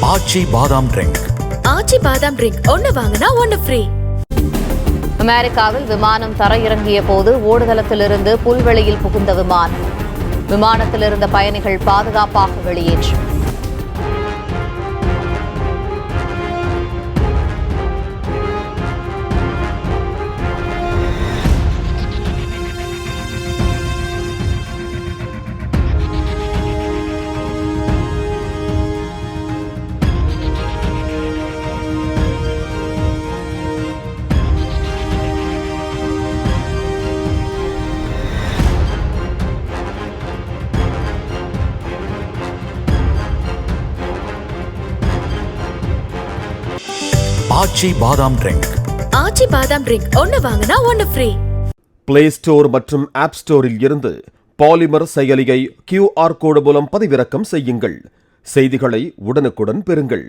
ஆச்சி பாதாம் ட்ரிங்க். ஆச்சி பாதாம் ட்ரிங்க் ஒன்னு வாங்கினா ஒன்னு ஃப்ரீ. அமெரிக்காவில் விமானம் தரையிறங்கிய போது ஓடுதளத்திலிருந்து புல்வெளியில் புகுந்த விமானத்தில் இருந்த பயணிகள் பாதுகாப்பாக வெளியேற்றம். ஆச்சி பாதாம் ட்ரிங்க். ஆச்சி பாதாம் ட்ரிங்க் ஒன்னு வாங்கினா ஒன்னு ஃப்ரீ. பிளே ஸ்டோர் மற்றும் ஆப் ஸ்டோரில் இருந்து பாலிமர் செயலியை QR கோடு மூலம் பதிவிறக்கம் செய்யுங்கள். செய்திகளை உடனுக்குடன் பெறுங்கள்.